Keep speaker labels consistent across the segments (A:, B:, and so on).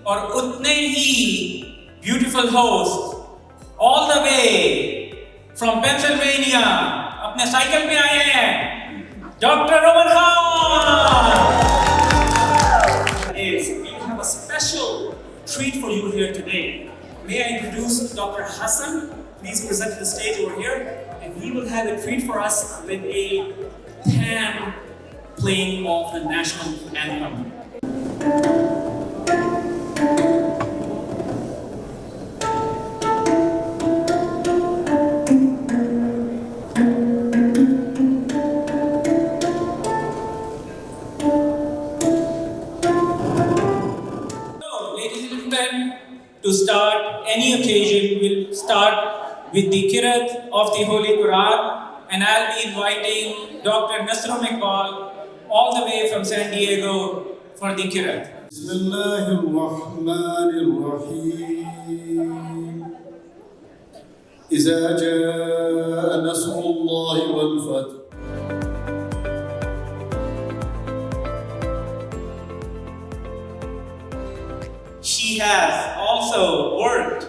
A: और उतने ही beautiful host all the way from Pennsylvania अपने साइकिल पे आए हैं Dr. Roman Khan. We have a special treat for you here today. May I introduce Dr. Hassan? Please present to the stage over here, and he will have a treat for us with a pan playing of the national anthem. To start any occasion, we'll start with the Kirat of the Holy Quran, and I'll be inviting Dr. Nasrul Iqbal all the way from San Diego for the Kirat.
B: Bismillahirrahmanirrahim. إذا جاء نصر الله والفتح.
A: She has also worked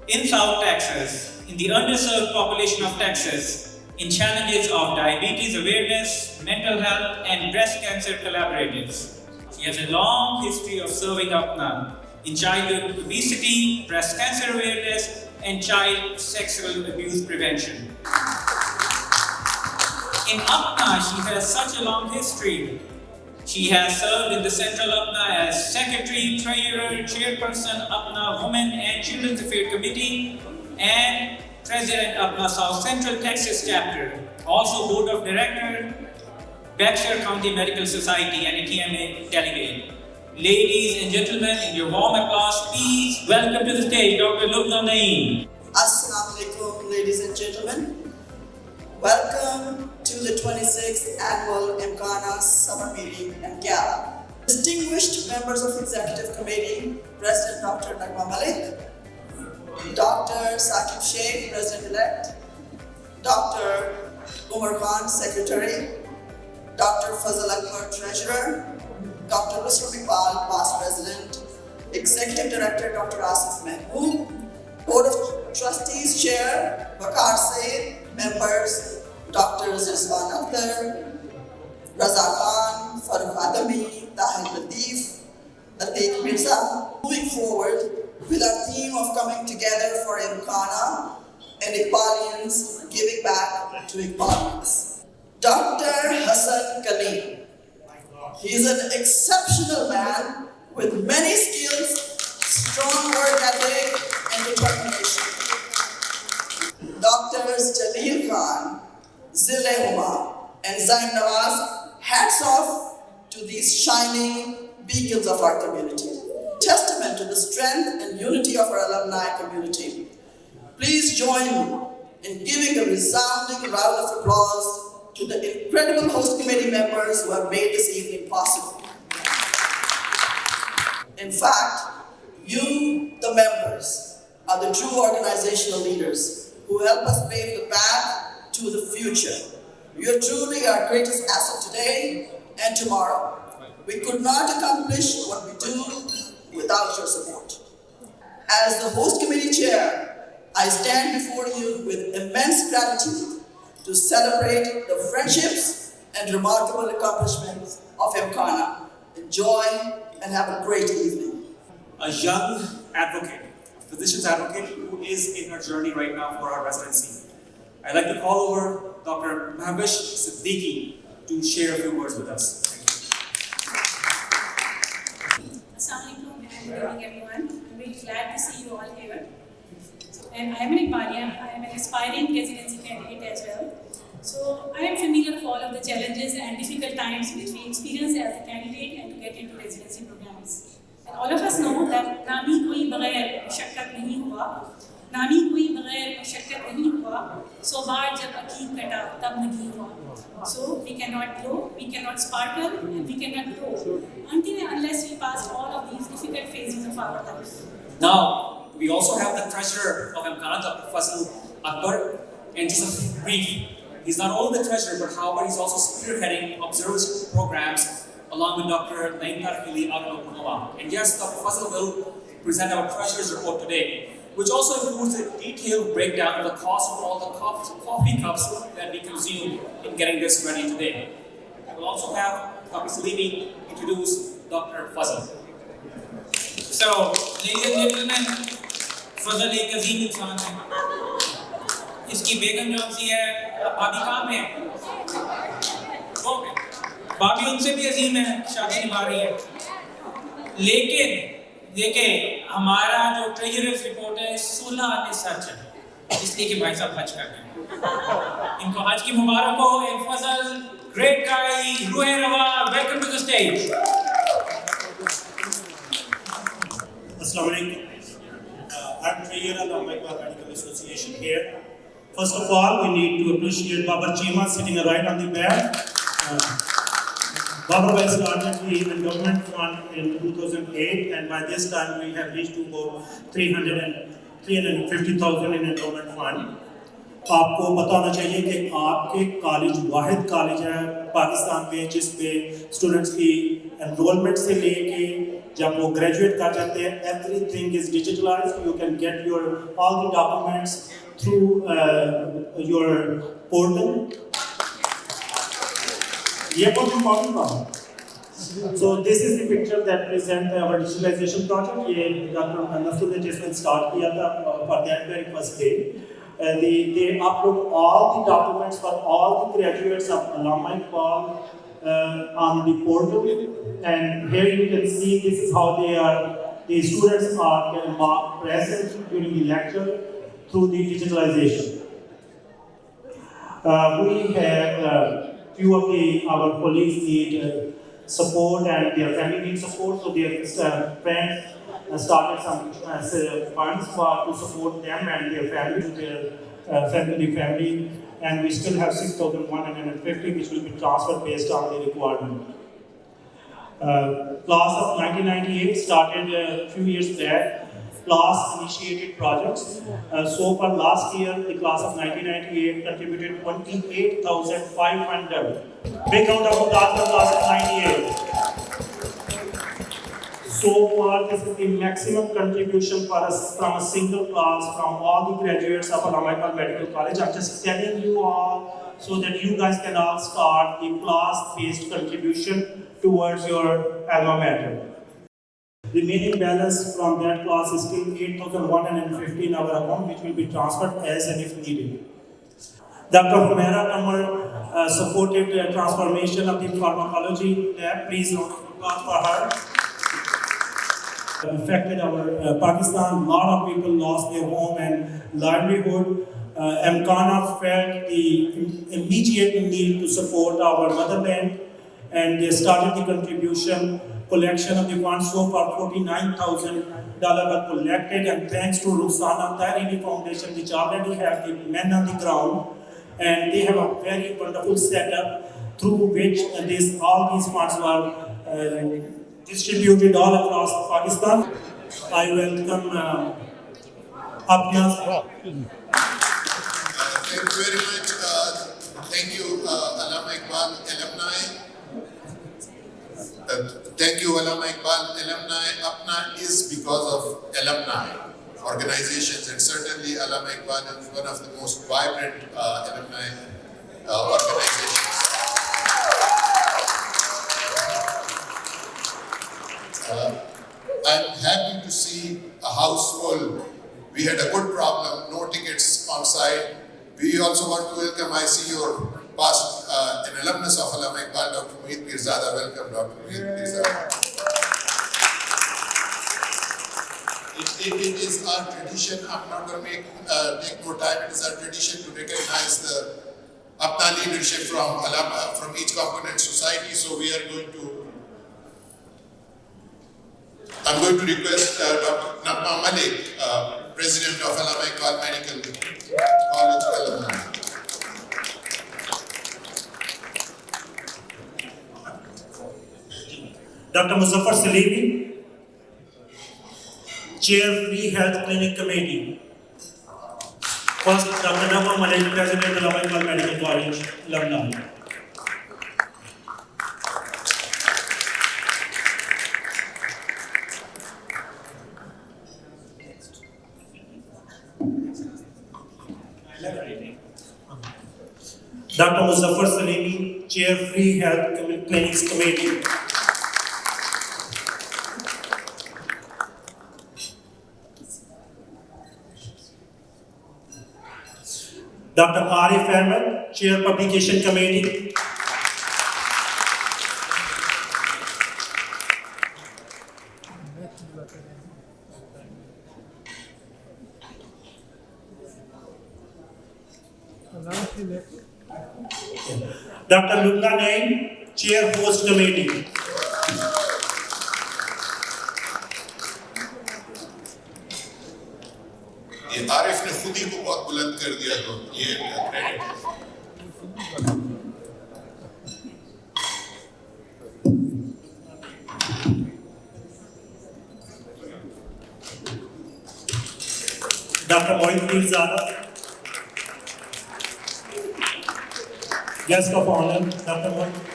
A: in South Texas, in the underserved population of Texas, in challenges of diabetes awareness, mental health, and breast cancer collaboratives. She has a long history of serving AIMCAANA in childhood obesity, breast cancer awareness, and child sexual abuse prevention. In AIMCAANA, she has such a long history. She has served in the Central AIMCAANA as Secretary, Treasurer, Chairperson, AIMCAANA Women and Children's Affairs Committee, and President AIMCAANA South Central Texas Chapter. Also Board of Director, Berkshire County Medical Society and a TMA delegate. Ladies and gentlemen, in your warm applause, please welcome to the stage Dr. Lubna Naeem.
C: Assalamu alaikum, ladies and gentlemen. Welcome to the 26th Annual AIMCAANA Summer Meeting and Gala. Distinguished members of Executive Committee, President Dr. Nagma Malik, Dr. Saqib Sheikh, President-elect, Dr. Umar Khan, Secretary, Dr. Fazal Akbar, Treasurer, Dr. Nasrul Iqbal, Past President, Executive Director Dr. Asif Mehboob, Board of Trustees Chair Waqar Saeed, members Drs. Rizwan Akhtar, Raza Khan, Farooq Adami, Tahir Latif, Atiq Mirza. Moving forward with our theme of coming together for AIMCAANA and Iqbalians giving back to Iqbalians. Dr. Hassan Kaleem. He is an exceptional man with many skills, strong work ethic, and determination. Doctors Jaleel Khan, Zille Huma, and Zain Nawaz, hats off to these shining beacons of our community. Testament to the strength and unity of our alumni community. Please join me in giving a resounding round of applause to the incredible host committee members who have made this evening possible. In fact, you, the members, are the true organizational leaders who help us pave the path to the future. You are truly our greatest asset today and tomorrow. We could not accomplish what we do without your support. As the host committee chair, I stand before you with immense gratitude to celebrate the friendships and remarkable accomplishments of AIMCAANA. Enjoy and have a great evening.
A: A young advocate, a physician's advocate who is in her journey right now for our residency. I'd like to call over Dr. Mahwish Siddiqui to share a few words with us.
D: Assalamu alaikum and good evening everyone. I'm very glad to see you all here. And I am an Iqbalian. I am an aspiring residency candidate as well. So I am familiar with all of the challenges and difficult times which we experience as a candidate and to get into residency programs. And all of us know that नामी कोई बगैर मुशक्कत नहीं हुआ, नामी कोई बगैर मुशक्कत नहीं हुआ, सो बार जब अकीद कटा तब नहीं हुआ. So we cannot glow, we cannot sparkle, and we cannot grow until and unless we pass all of these difficult phases of our life.
A: Now, we also have the treasurer of AIMCAANA, Dr. Fazal Akbar, and just a brief. He's not only the treasurer, but however, he's also spearheading observance programs
E: along with Dr. Naeem Tarhili out of Oklahoma. And yes, Dr. Fazal will present our treasurer's report today, which also includes a detailed breakdown of the cost of all the coffee cups that we consume in getting this ready today. We'll also have Dr. Salimi introduce Dr. Fazal.
A: So, ladies and gentlemen, फजल एक अजीम इंसान है. इसकी बेगम जो सी है, भाभी कहाँ पे है? वो पे. भाभी उनसे भी अजीम है, शादी निभा रही है. लेकिन देखिए, हमारा जो ट्रेजरर्स रिपोर्ट है 16 आने सच है, इसलिए कि भाई साहब हज कर गए. इनको हज की मुबारक हो. And Fazal, great guy, Ruhe Rawa, welcome to the stage.
F: Assalamu alaikum. I'm Treasurer of AIMCAANA Medical Association here. First of all, we need to appreciate Baba Chima sitting right on the back. Baba was started the endowment fund in 2008, and by this time we have reached to about 350,000 in endowment fund. आपको पता होना चाहिए कि आपके college वाहिद college है पाकिस्तान में जिसपे students की एनरोलमेंट से लेके जब वो ग्रेजुएट कर जाते हैं everything is digitalised. You can get your all the documents through your portal. ये बहुत इम्पोर्टेंट बात है. So this is the picture that present our digitalization project. ये डॉक्टर नसरुल ने जिसने स्टार्ट किया था for that very first day. They upload all the documents for all the graduates of Alumni Call on the portal, and here you can see this is how the students are present during the lecture through the digitalization. We have few of our colleagues need support and their family need support, so their friends started some funds to support them and their family, and we still have 6,150 which will be transferred based on the requirement. Class of 1998 started a few years back. Class initiated projects. So far last year, the class of 1998 contributed 28,500. Big round of applause for class of 98. So far, this is the maximum contribution for us from a single class from all the graduates of AIMCAANA Medical College. I'm just telling you all so that you guys can all start the class-based contribution towards your alma mater. The remaining balance from that class is still 8,150 in our account, which will be transferred as and if needed. Dr. Humaira Kamar supported the transformation of the pharmacology lab. Please round of applause for her. Affected our Pakistan. A lot of people lost their home and livelihood. AIMCAANA felt the immediate need to support our motherland, and they started the collection of the funds. So far, $49,000 were collected, and thanks to Ruxana Tahiri Foundation, which already have the men on the ground, and they have a very wonderful setup through which all these funds were distributed all across Pakistan. I welcome Apna.
B: Thank you very much. Thank you, Allama Iqbal alumni. Thank you, Allama Iqbal alumni. Apna is because of alumni organizations, and certainly Allama Iqbal is one of the most vibrant alumni organizations. I'm happy to see a house full. We had a good problem, no tickets on site. We also want to welcome, I see your past, an alumnus of Allama Iqbal, Dr. Mohit Pirzada. Welcome, Dr. Mohit Pirzada. It is our tradition, I'm not going to take more time, it is our tradition to recognize the Apna leadership from each component society, so we are going to I'm going to request Dr. Nabma Malik, President of Allama Iqbal Medical College alumni.
F: Dr. Muzaffar Salimi, Chair Free Health Clinic Committee. First, Dr. Nabma Malik, President of Allama Iqbal Medical College alumni. Dr. Muzaffar Salimi, Chair Free Health Clinics Committee. Dr. Arif Ahmed, Chair Publication Committee. Dr. Lubna Naim, Chair Host Committee.
B: ये आरिफ ने खुद ही को बहुत बुलंद कर दिया तो ये credit
F: Dr. Mohiuddin Zada, Guest of Honor, Dr. Mohiuddin.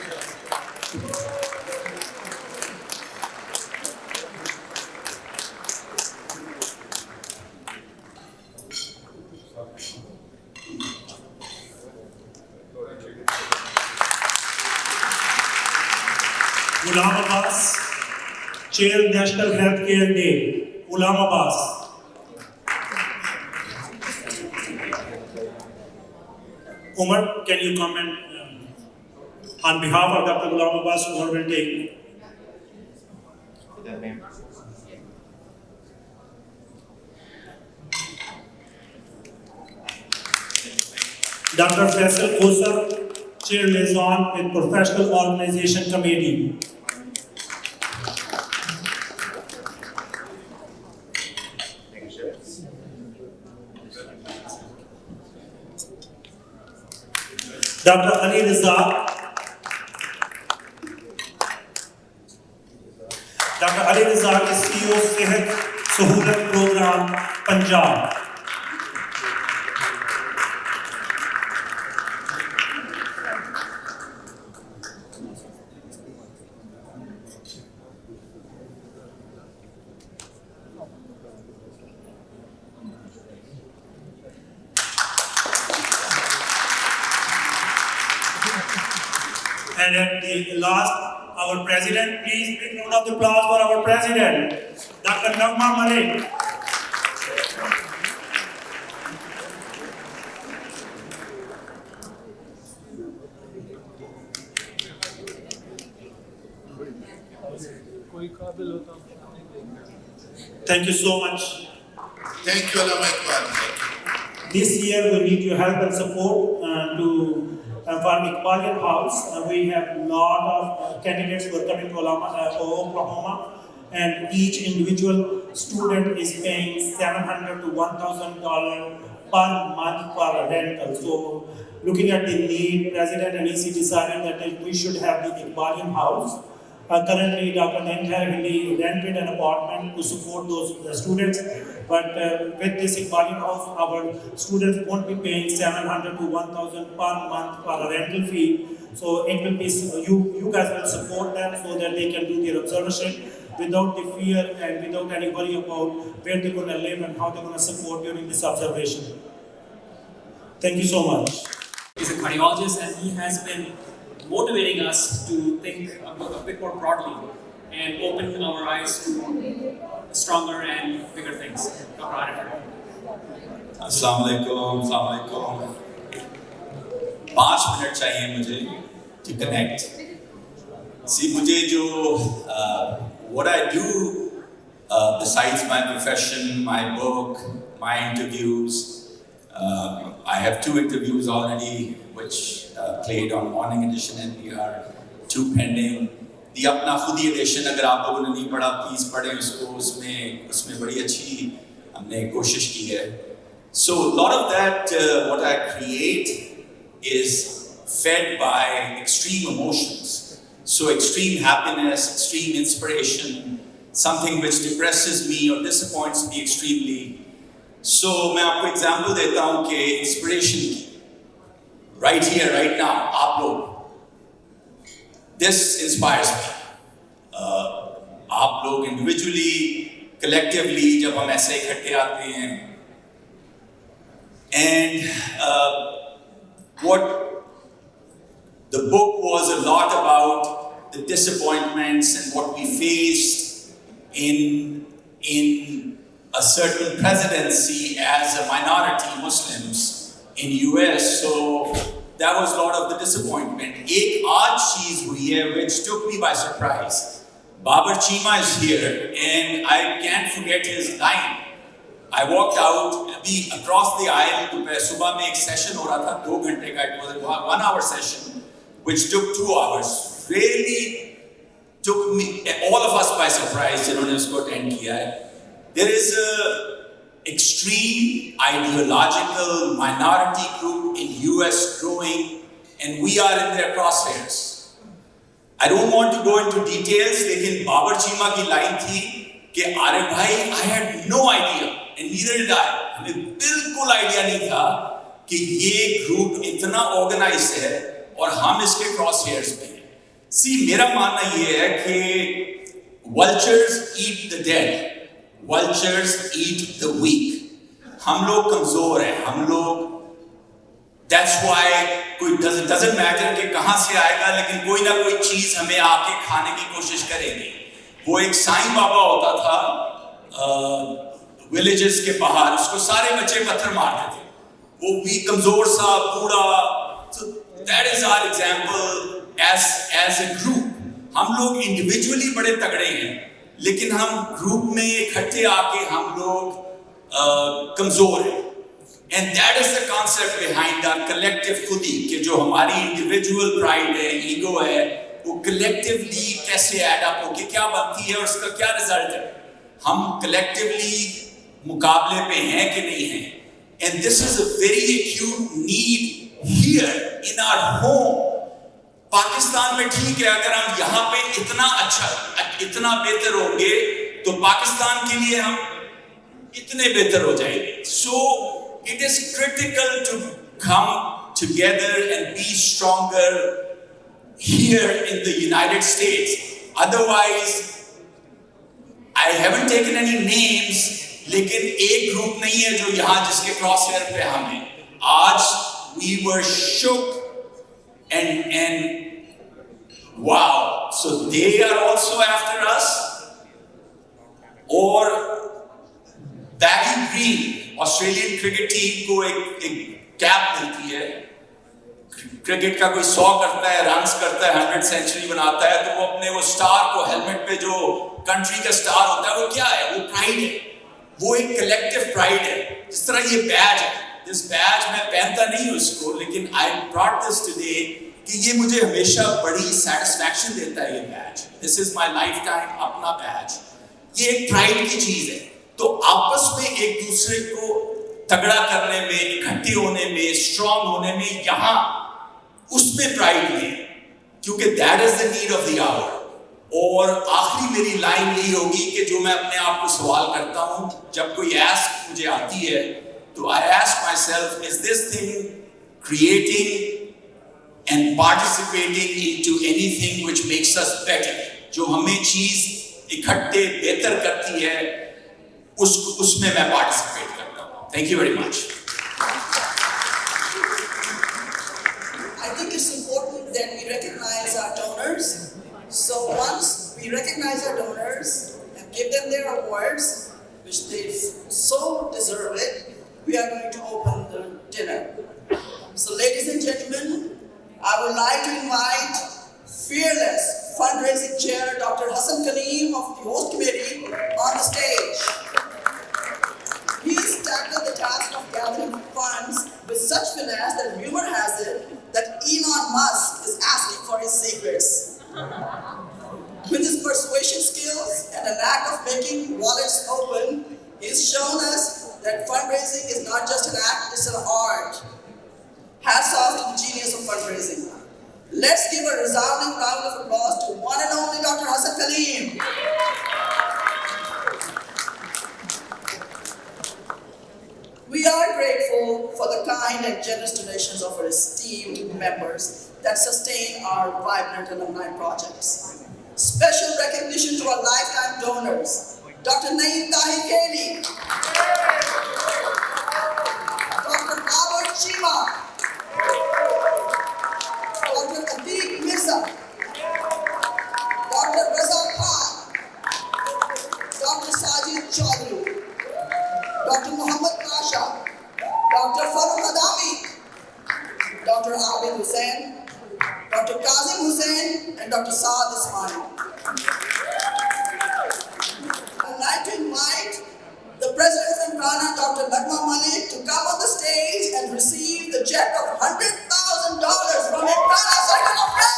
F: Ghulam Abbas, Chair National Healthcare Day, Ghulam Abbas. Umar, can you comment on behalf of Dr. Ghulam Abbas? Umar will take. Dr. Faisal Khosa, Chair Liaison with Professional Organization Committee. Dr. Ali Rizak. Dr. Ali Rizak is CEO Sehat Sahulat Program, Punjab. And at the last, our president, please big round of applause for our president, Dr. Nagma Malik. Thank you so much.
B: Thank you, Allama Iqbal.
F: This year we need your help and support for Iqbalian House. We have a lot of candidates who are coming to Oklahoma, and each individual student is paying $700 to $1,000 per month for rental. So, looking at the need, President and EC decided that we should have the Iqbalian House. Currently, Dr. Nantarhili rented an apartment to support those students, but with this Iqbalian House, our students won't be paying $700 to $1,000 per month for a rental fee. So it will be you guys will support them so that they can do their observation without the fear and without any worry about where they're going to live and how they're going to support during this observation. Thank you so much.
E: He's a cardiologist and he has been motivating us to think a bit more broadly and open our eyes to stronger and bigger things. Dr. Arif.
G: Assalamualaikum. 5 minute चाहिए मुझे to connect. See, मुझे जो what I do besides my profession, my book, my interviews. I have 2 interviews already, which played on Morning Edition NPR, 2 pending. The अपना खुदी edition अगर आप लोगों ने नहीं पढ़ा, please पढ़ें उसको. उसमें बड़ी अच्छी हमने कोशिश की है. So a lot of that, what I create is fed by extreme emotions. So extreme happiness, extreme inspiration, something which depresses me or disappoints me extremely. So मैं आपको example देता हूँ कि inspiration की. Right here, right now, आप लोग. This inspires me. आप लोग individually, collectively, जब हम ऐसे इकट्ठे आते हैं, And what the book was a lot about the disappointments and what we faced in a certain presidency as a minority Muslims in US. So that was a lot of the disappointment. Ek aaj cheez hui hai which took me by surprise. Babar Chima is here and I can't forget his line. I walked out, abhi across the aisle, subah mein ek session ho raha tha, 2 घंटे का, it was a 1 hour session, which took 2 hours. Really took me, all of us by surprise, जिन्होंने उसको attend किया है. There is a extreme ideological minority group in US growing, and we are in their crosshairs. I don't want to go into details, लेकिन बाबर चीमा की line थी कि अरे भाई, I had no idea, and neither did I. हमें बिल्कुल idea नहीं था कि ये group इतना organized है और हम इसके crosshairs में हैं. See, मेरा मानना ये है कि vultures eat the dead. Vultures eat the weak. हम लोग कमजोर हैं, हम लोग. That's why कोई doesn't matter कि कहाँ से आएगा, लेकिन कोई ना कोई चीज हमें आके खाने की कोशिश करेगी. वो एक साईं बाबा होता था villages के बाहर, उसको सारे बच्चे पत्थर मारते थे. वो भी कमजोर सा बूढ़ा. So that is our example as a group. हम लोग individually बड़े तगड़े हैं, लेकिन हम ग्रुप में इकट्ठे आके हम लोग कमजोर हैं. And that is the concept behind our collective खुदी, कि जो हमारी individual pride है, ego है, वो collectively कैसे add up होके क्या बनती है और उसका क्या result है. हम collectively मुकाबले पे हैं कि नहीं हैं. And this is a very acute need here in our home. Pakistan में ठीक है, अगर हम यहाँ पे इतना अच्छा, इतना बेहतर होंगे, तो पाकिस्तान के लिए हम इतने बेहतर हो जाएंगे. So it is critical to come together and be stronger here in the United States. Otherwise, I haven't taken any names, लेकिन एक ग्रुप नहीं है जो यहाँ जिसके क्रॉसहेयर पे हम हैं. आज we were shook and wow, so they are also after us. और baggy green Australian cricket team को एक कैप मिलती है. क्रिकेट का कोई 100 करता है, रन्स करता है, 100 सेंचुरी बनाता है, तो वो अपने वो स्टार को हेलमेट पे जो कंट्री का स्टार होता है, वो क्या है? वो प्राइड है. वो एक कलेक्टिव प्राइड है. जिस तरह ये बैज है, दिस बैज मैं पहनता नहीं हूँ इसको, लेकिन आई ब्रॉट दिस टुडे कि ये मुझे हमेशा बड़ी सेटिस्फैक्शन देता है. ये badge, this is my life time अपना बैज. ये एक प्राइड की चीज है. तो आपस में एक दूसरे को तगड़ा करने में, इकट्ठे होने में, स्ट्रांग होने में, यहाँ उसमें प्राइड में, क्योंकि that is the need of the hour. और आखिरी मेरी लाइन यही होगी कि जो मैं अपने आप को सवाल करता हूँ जब कोई आस्क मुझे आती है, तो I ask my self, is this thing creating and participating into anything which makes us better, जो हमें चीज इकट्ठे बेहतर करती है, उसमें मैं participate करता हूँ. Thank you very much.
C: I think it's important that we recognize our donors. So once we recognize our donors and give them their awards, which they so deserve it, we are going to open the dinner. So ladies and gentlemen, I would like to invite fearless fundraising chair Dr. Hassan Kaleem of the host committee on the stage. He has tackled the task of gathering funds with such finesse that rumor has it that Elon Musk is asking for his secrets. With his persuasion skills and a knack of making wallets open, he's shown us that fundraising is not just an act, it's an art. Hats off to the genius of fundraising. Let's give a resounding round of applause to one and only Dr. Hassan Kaleem. We are grateful for the kind and generous donations of our esteemed members that sustain our vibrant alumni projects. Special recognition to our lifetime donors, Dr. Naeem Tahir Keli, Dr. Khan, Dr. Atiq Mirza, Dr. Raza Khan, Dr. Sajid Chaudhary, Dr. Muhammad Pasha, Dr. Farooq Adami, Dr. Abid Hussain, Dr. Kazim Hussain, and Dr. Saad Ismail. I would like to invite the President of AIMCAANA, Dr. Nagma Malik, to come on the stage and receive the check of $100,000 from AIMCAANA Circle of Friends.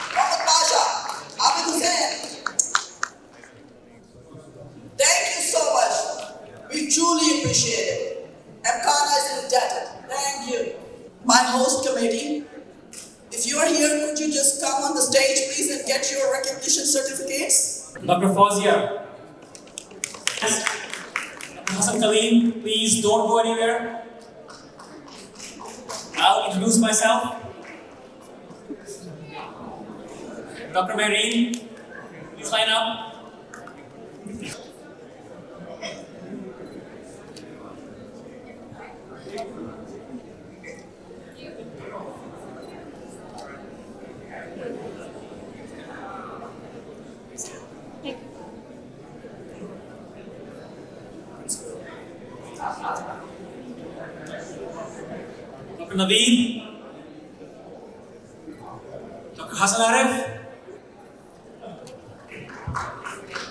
C: Muhammad Pasha, Abid Hussain. Thank you so much. We truly appreciate it. AIMCAANA is indebted. Thank you. My host committee, if you are here, could you just come on the stage, please, and get your recognition certificates?
E: Dr. Fawzia. Dr. Hassan Kaleem, please don't go anywhere. I'll introduce myself. Dr. Marine, please line up. Dr. Naveed, Dr. Hassan Arif.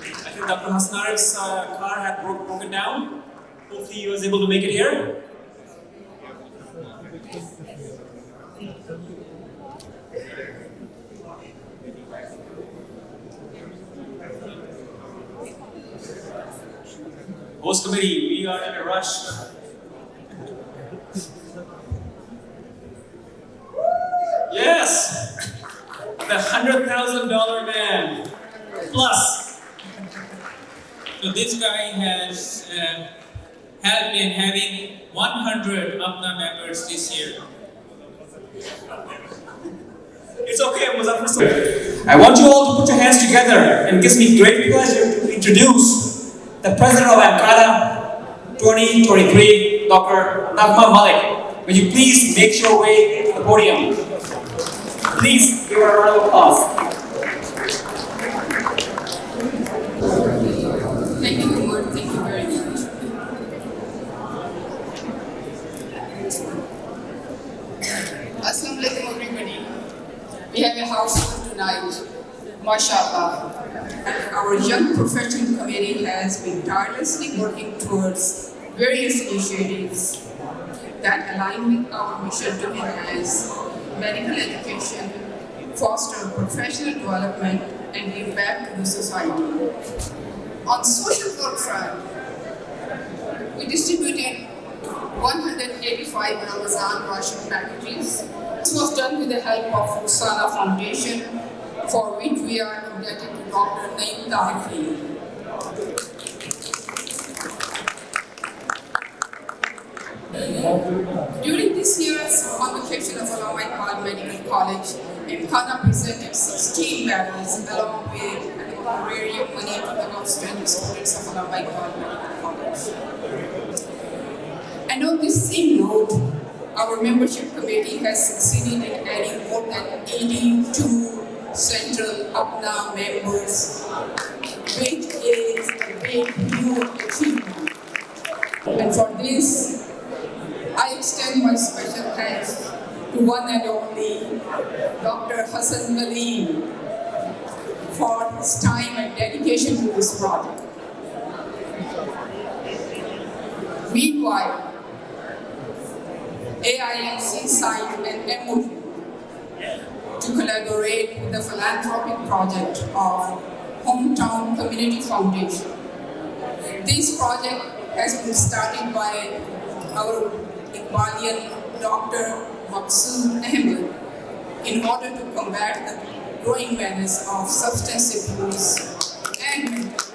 E: I think Dr. Hassan Arif's car had broken down. Hopefully he was able to make it here. Host committee, we are in a rush. Yes! The $100,000 man. Plus.
A: So this guy has helped in having 100 APNA members this year.
E: It's okay, Muzaffar sir. I want you all to put your hands together, and it gives me great pleasure to introduce the President of AIMCAANA 2023, Dr. Nagma Malik. Will you please make your way to the podium? Please give her a round of applause.
H: Thank you, Umar. Thank you very much. Assalamu alaikum, everybody. We have a house full tonight, mashallah. And our young professional committee has been tirelessly working towards various initiatives that align with our mission to enhance medical education, foster professional development, and give back to the society. On social work front, we distributed 185 Ramadan ration packages. This was done with the help of Usana Foundation, for which we are indebted to Dr. AIMCAANA. During this year's convocation of Allama Iqbal Medical College, AIMCAANA presented 16 medals along with an honorarium money to the outstanding students of Allama Iqbal Medical College. And on this same note, our membership committee has succeeded in adding more than 82 central APNA members, which is a big, huge achievement. And for this, I extend my special thanks to one and only Dr. Hassan Kaleem for his time and dedication to this project. Meanwhile, AIMC signed an MOU to collaborate with the philanthropic project of Hometown Community Foundation. This project has been started by our Iqbalian Dr. Maqsood Ahmed in order to combat the growing menace of substance abuse and mental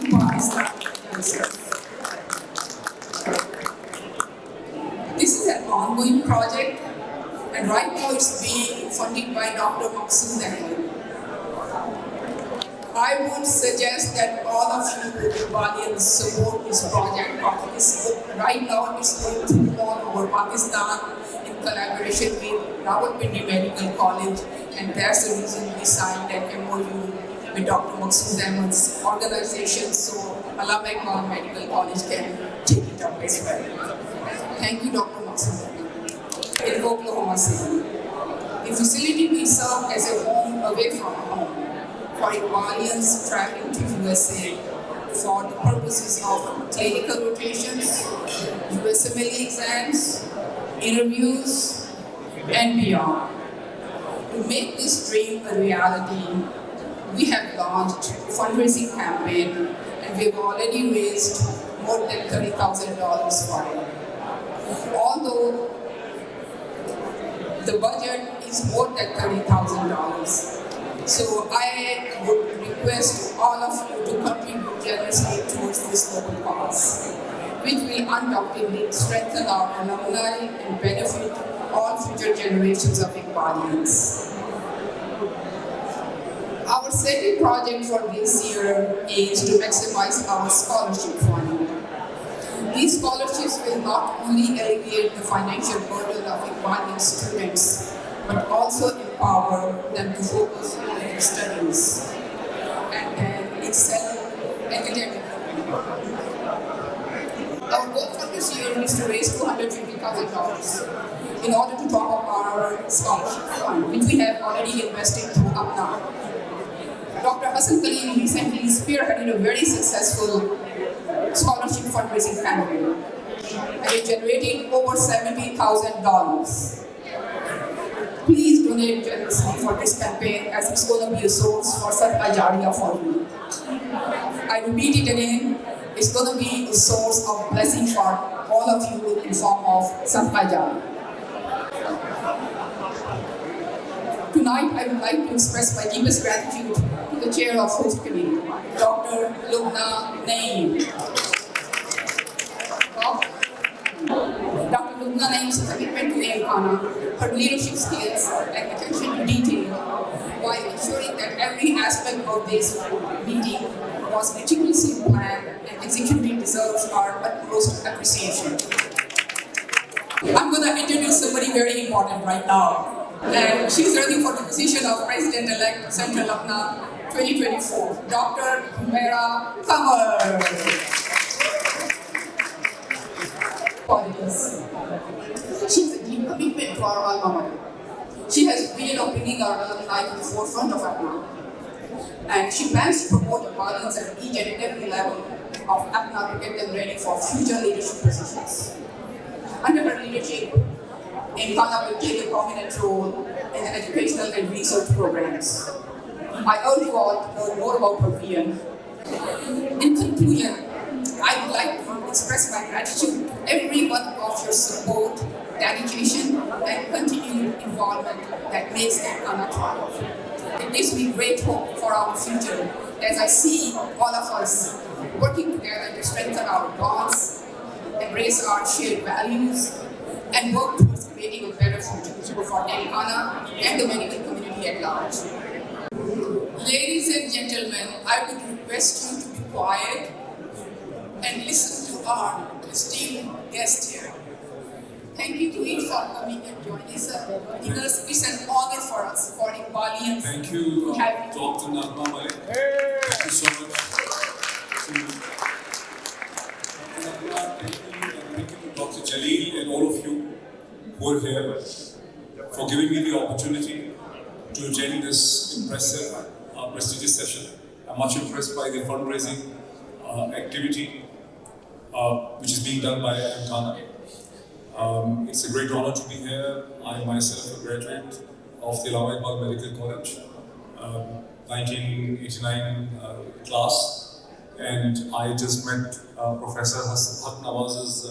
H: in Pakistan itself. This is an ongoing project, and right now it's being funded by Dr. Maqsood Ahmed. I would suggest that all of you Nepalians support this project. Right now it's going through all over Pakistan in collaboration with Rawalpindi Medical College, and that's the reason we signed an MOU with Dr. Maqsood Ahmed's organization, so AIMCAANA Medical College can take it up as well. Thank you, Dr. Maqsood Ahmed. In Oklahoma City, the facility will serve as a home away from home for Iqbalians traveling to USA for the purposes of clinical rotations, USMLE exams, interviews, and beyond. To make this dream a reality, we have launched a fundraising campaign, and we have already raised more than $30,000 for it. Although the budget is more than $30,000. So I would request all of you to contribute generously towards this noble cause, which will undoubtedly strengthen our alumni and benefit all future generations of Iqbalians. Our second project for this year is to maximize our scholarship fund. These scholarships will not only alleviate the financial burden of Iqbalian students, but also empower them to focus on their studies and then excel academically. Our goal for this year is to raise $250,000 in order to top up our scholarship fund, which we have already invested through UpNow. Dr. Hassan Khalil recently spearheaded a very successful scholarship fundraising campaign, and it generated over $70,000. Please donate generously for this campaign, as it's going to be a source for Sadaqah Jariyah for you. I repeat it again, it's going to be a source of blessing for all of you in form of Sadaqah Jariyah. Tonight, I would like to express my deepest gratitude to the chair of host committee, Dr. Lubna Naeem. Dr. Lubna Naeem's commitment to AIMCAANA, her leadership skills, and attention to detail, while ensuring that every aspect of this meeting was meticulously planned and executed, deserves our utmost appreciation. I'm going to introduce somebody very important right now. And she's running for the position of President-elect Central Lucknow 2024, Dr. Humaira Kamar. Qualities. She has a deep commitment to our alma mater. She has a vision of bringing our alumni to the forefront of APNA. And she plans to promote Iqbalians at each and every level of APNA to get them ready for future leadership positions. Under her leadership, AIMCAANA will take a prominent role in the educational and research programs. I urge you all to learn more about her vision. In conclusion, I would like to express my gratitude to everyone of your support, dedication, and continued involvement that makes AIMCAANA thrive. It gives me great hope for our future as I see all of us working together to strengthen our bonds, embrace our shared values, and work towards creating a better future for AIMCAANA and the medical community at large. Ladies and gentlemen, I would request you to be quiet and listen to our esteemed guest here. Thank you to each for coming and joining us. Because it's an honor for us, for Iqbalians.
I: Thank you, Dr. Nagma Malik. Thank you so much. Thank you to Dr. Jaleel and all of you who are here for giving me the opportunity to attend this impressive, prestigious session. I'm much impressed by the fundraising activity which is being done by AIMCAANA. It's a great honor to be here. I myself a graduate of the Allama Iqbal Medical College, 1989 class, and I just met Professor Haq Nawaz's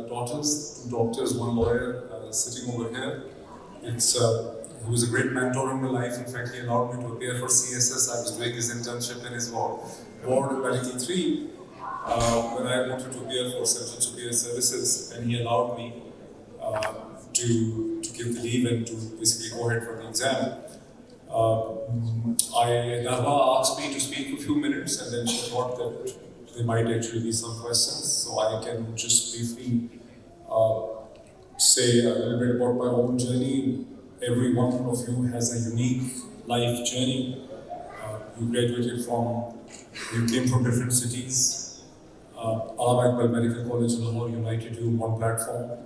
I: daughters, two doctors, one lawyer, sitting over here. It's He was a great mentor in my life. In fact, he allowed me to appear for CSS. I was doing his internship in his ward in Medical 3 when I wanted to appear for Central Superior Services, and he allowed me to give the leave and to basically go ahead for the exam. Narma asked me to speak a few minutes, and then she thought that there might actually be some questions, so I can just briefly say a little bit about my own journey. Every one of you has a unique life journey. You graduated from, you came from different cities. Allahabad Medical College in Lahore united you in one platform.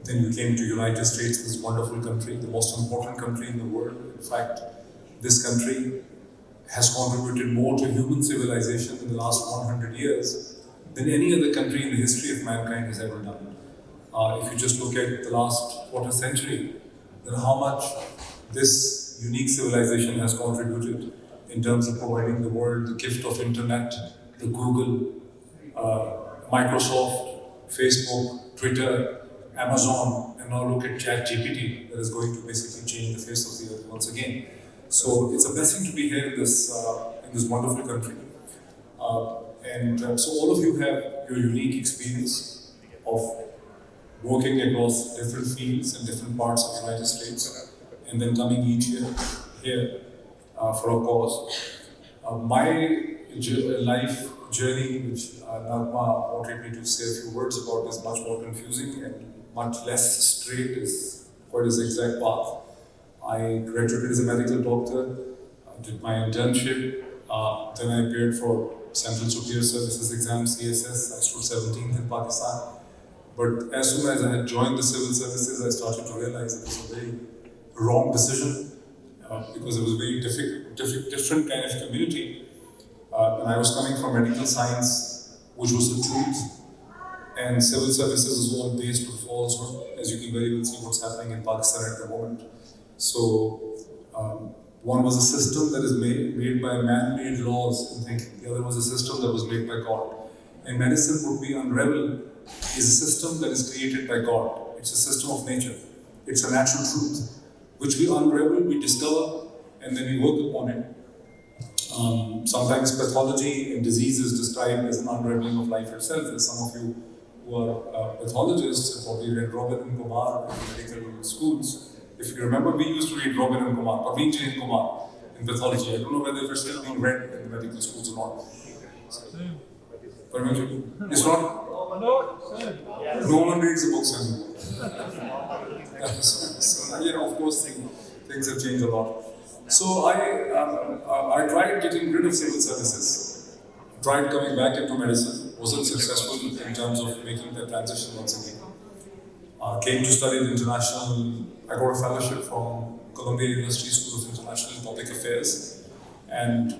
I: Then you came to United States, this wonderful country, the most important country in the world. In fact, this country has contributed more to human civilization in the last 100 years than any other country in the history of mankind has ever done. If you just look at the last quarter century, then how much this unique civilization has contributed in terms of providing the world the gift of internet, the Google, Microsoft, Facebook, Twitter, Amazon, and now look at ChatGPT that is going to basically change the face of the earth once again. So it's a blessing to be here in this wonderful country. So all of you have your unique experience of working across different fields in different parts of the United States, and then coming each year here for a cause. My life journey, which Narma wanted me to say a few words about, is much more confusing and much less straight, is quite his exact path. I graduated as a medical doctor, did my internship, then I appeared for Central Superior Services exam, CSS. I stood 17th in Pakistan. But as soon as I had joined the civil services, I started to realize it was a very wrong decision because it was a very different kind of community. And I was coming from medical science, which was the truth, and civil services is all based on falsehood, as you can very well see what's happening in Pakistan at the moment. So one was a system that is made by man-made laws, and the other was a system that was made by God. And medicine would be unraveled is a system that is created by God. It's a system of nature. It's a natural truth, which we unravel, we discover, and then we work upon it. Sometimes pathology and disease is described as an unraveling of life itself. As some of you who are pathologists have probably read Robin and Kumar in medical schools. If you remember, we used to read Robin and Kumar, Paveen and Kumar in pathology. I don't know whether it's still being read in the medical schools or not. It's not. No one reads the books anymore. So, of course, things have changed a lot. So I tried getting rid of civil services, tried coming back into medicine, wasn't successful in terms of making that transition once again. Came to study the international, I got a fellowship from Columbia University School of International Public Affairs, and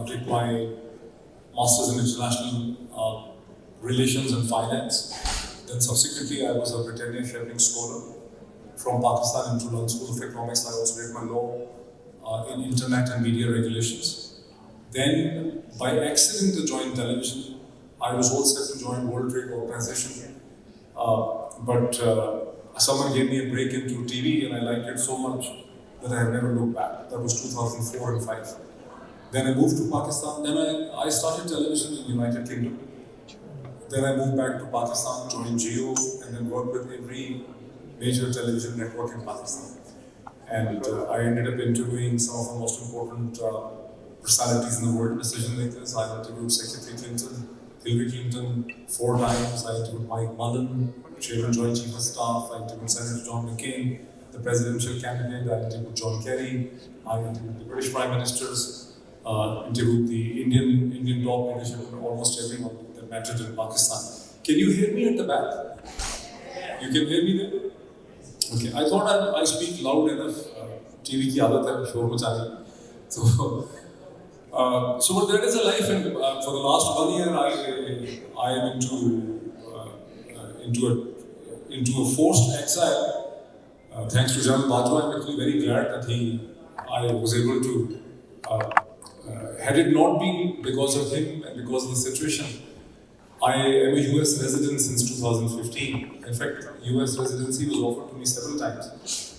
I: did my Masters in International Relations and Finance. Then subsequently I was a Britannia Shevling Scholar from Pakistan into London School of Economics. I also did my law in Internet and Media Regulations. Then by accident to join television, I was all set to join World Trade Organization. But someone gave me a break into TV and I liked it so much that I have never looked back. That was 2004 and 5. Then I moved to Pakistan. Then I started television in the United Kingdom. Then I moved back to Pakistan, joined Jio, and then worked with every major television network in Pakistan. And I ended up interviewing some of the most important personalities in the world, decision makers. I interviewed Secretary Clinton, Hillary Clinton 4 times. I interviewed Mike Mullen, Chairman Joint Chief of Staff. I interviewed Senator John McCain, the presidential candidate. I interviewed John Kerry. I interviewed the British Prime Ministers. Interviewed the Indian top leadership, and almost everyone that mattered in Pakistan. Can you hear me at the back? You can hear me there? Okay, I thought I speak loud enough. TV ki aadat hai, shor machani. So but that is a life, and for the last 1 year, I am into a forced exile. Thanks to General Bajwa, I'm actually very glad that I was able to. Had it not been because of him and because of the situation, I am a US resident since 2015. In fact, US residency was offered to me several times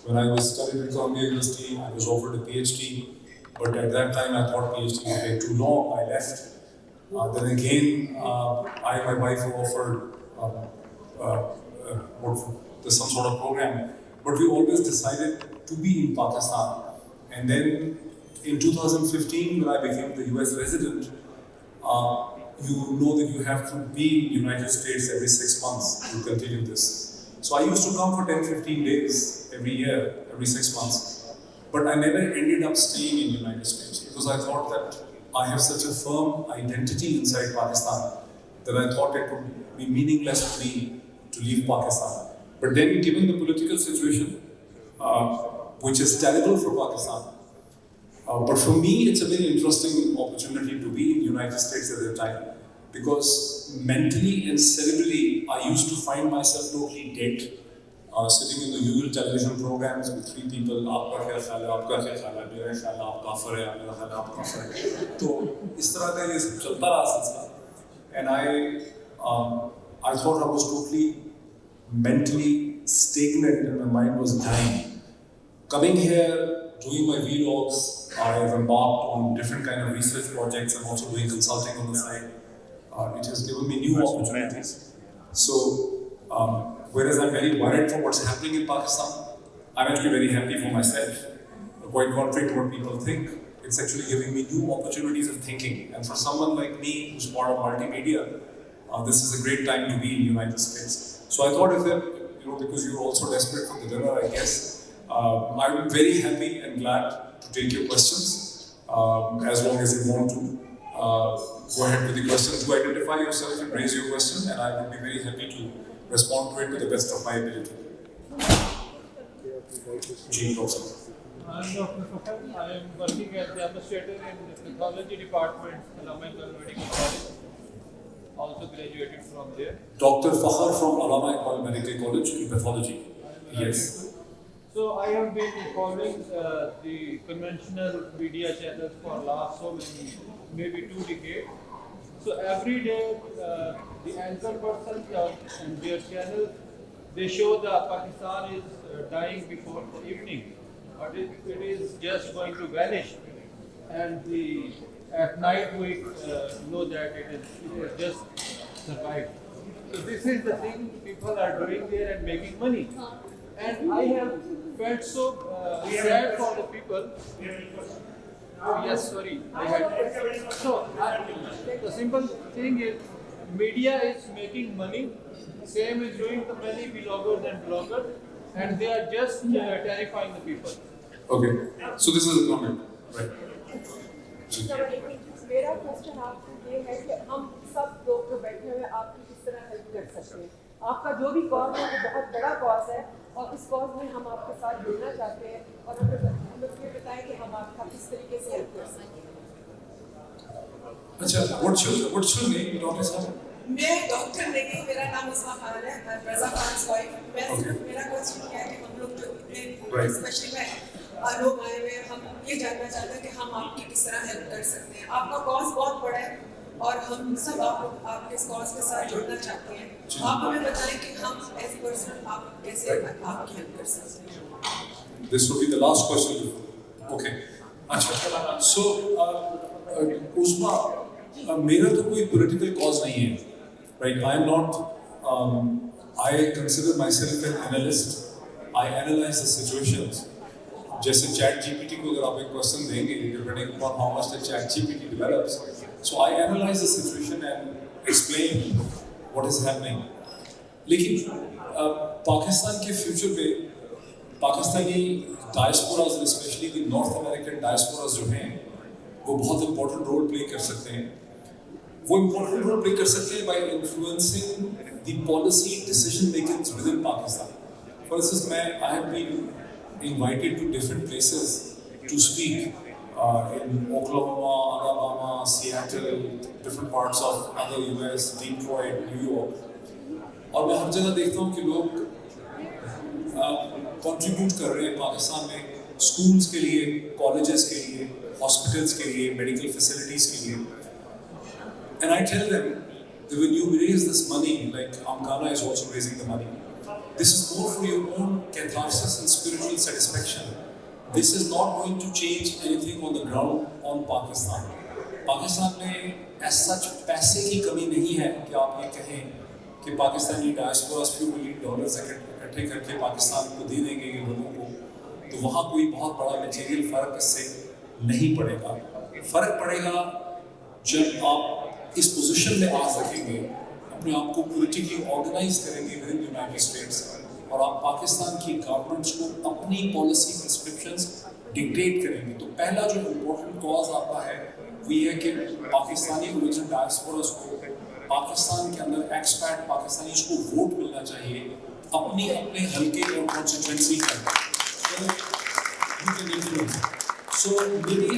I: When I was studying at Columbia University, I was offered a PhD, but at that time I thought PhD would take too long. I left. Then again, I and my wife were offered some sort of program, but we always decided to be in Pakistan. And then in 2015, when I became the US resident, you know that you have to be in the United States every 6 months to continue this. So I used to come for 10-15 days every year, every 6 months. But I never ended up staying in the United States because I thought that I have such a firm identity inside Pakistan that I thought it would be meaningless to me to leave Pakistan. But then given the political situation, which is terrible for Pakistan, but for me it's a very interesting opportunity to be in the United States at the time, because mentally and cerebrally I used to find myself totally dead, sitting in the usual television programs with three people, आपका क्या ख्याल है, आपका क्या ख्याल है, मेरा ख्याल है आप काफिर है, मेरा ख्याल है आप काफिर है, तो इस तरह का ये सब चलता रहा सिलसिला, and I thought I was totally mentally stagnant and my mind was dying. Coming here, doing my vlogs, I have embarked on different kind of research projects. I'm also doing consulting on the side. It has given me new opportunities. So, whereas I'm very worried for what's happening in Pakistan, I'm actually very happy for myself. Quite contrary to what people think, it's actually giving me new opportunities of thinking. And for someone like me, who's part of multimedia, this is a great time to be in the United States. So I thought because you're also desperate for the dinner, I guess, I'm very happy and glad to take your questions, as long as you want to. Go ahead with the question. To identify yourself and raise your question, and I would be very happy to respond to it to the best of my ability.
J: I'm Dr. Fakhr. I am working as the administrator in the pathology department at AIMCAANA Medical College. Also graduated from there.
I: Dr. Fakhr from AIMCAANA Medical College in pathology. Yes.
J: So I have been following the conventional media channels for last so many, maybe 2 decades. So every day the anchor persons on their channel, they show that Pakistan is dying before the evening, but it is just going to vanish. And at night we know that it is just survived. So this is the thing people are doing there and making money. And I have felt so sad for the people. Oh yes, sorry. So the simple thing is, media is making money. Same is doing the many vloggers and bloggers, and they are just terrifying the people.
I: Okay. So this is a comment, right?
K: मेरा question आपसे ये है कि हम सब लोग जो बैठे हुए आपकी किस तरह हेल्प कर सकते हैं। आपका जो भी कॉज है वो बहुत बड़ा कॉज है और इस कॉज में हम आपके साथ जुड़ना चाहते हैं और हमें ये बताएं कि हम आपका किस तरीके से हेल्प कर सकते हैं।
I: अच्छा, what's your name, डॉक्टर साहब?
C: मैं डॉक्टर नहीं, मेरा नाम उस्मा खान है, मैं रज़ा खान वाइफ। मैं सिर्फ मेरा क्वेश्चन क्या है कि हम लोग जो इतने स्पेशली मैं लोग आए हुए हैं, हम ये जानना चाहते हैं कि हम आपकी किस तरह हेल्प कर सकते हैं। आपका कॉज बहुत बड़ा है और हम सब आपके इस कॉज के साथ जुड़ना चाहते हैं। आप हमें बताएं कि हम एज ए पर्सन आप कैसे आपकी हेल्प कर सकते हैं।
I: This will be the last question. Okay. अच्छा. So, उस्मा, मेरा तो कोई political cause नहीं है. Right? I am not. I consider myself an analyst. I analyze the situations. जैसे चैट जीपीटी को अगर आप एक क्वेश्चन देंगे, depending upon how much the chat GPT develops, so I analyze the situation and explain what is happening. लेकिन पाकिस्तान के future में Pakistani diasporas, especially the North American diasporas जो हैं, वो बहुत इंपॉर्टेंट रोल प्ले कर सकते हैं। वो इंपॉर्टेंट रोल प्ले कर सकते हैं by influencing the policy decision makings within Pakistan. For instance, I have been invited to different places to speak in Oklahoma, Alabama, Seattle, different parts of other US, Detroit, New York. और मैं हर जगह देखता हूँ कि लोग contribute कर रहे हैं पाकिस्तान में schools के लिए, colleges के लिए, hospitals के लिए, medical facilities के लिए. And I tell them that when you raise this money, like AIMCAANA is also raising the money, This is more for your own catharsis and spiritual satisfaction. This is not going to change anything on the ground on Pakistan. Pakistan में as such पैसे की कमी नहीं है कि आप ये कहें कि Pakistani diaspora few million dollars इकट्ठे करके पाकिस्तान को दे देंगे ये लोगों को, तो वहाँ कोई बहुत बड़ा मटेरियल फ़र्क इससे नहीं पड़ेगा। फ़र्क पड़ेगा जब आप इस पोजीशन में आ सकेंगे, अपने आप को पॉलिटिकली ऑर्गेनाइज करेंगे विद इन यूनाइटेड स्टेट्स, और आप पाकिस्तान की गवर्नमेंट्स को अपनी पॉलिसी प्रिस्क्रिप्शंस डिक्टेट करेंगे। तो पहला जो इम्पोर्टेंट कॉज आता है वो ये है कि पाकिस्तानी ओरिजिनल डायस्पोरास को पाकिस्तान के अंदर एक्सपैट पाकिस्तानीज को वोट मिलना चाहिए अपने हल्के और कॉन्स्टिट्यूएंसी का। So maybe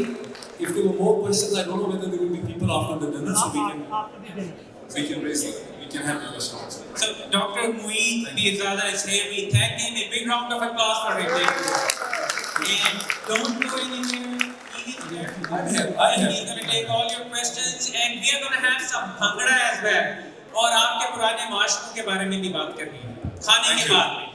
I: if there were more questions, I don't know whether there will be people after the dinner, so we can raise them. We can have questions.
A: So Dr. Mueed Pirzada is here. We thank him. A big round of applause for him. And don't go anywhere. He's going to take all your questions, and we are going to have some bhangra as well. और आपके पुराने माशरों के बारे में भी बात करनी है खाने के बाद।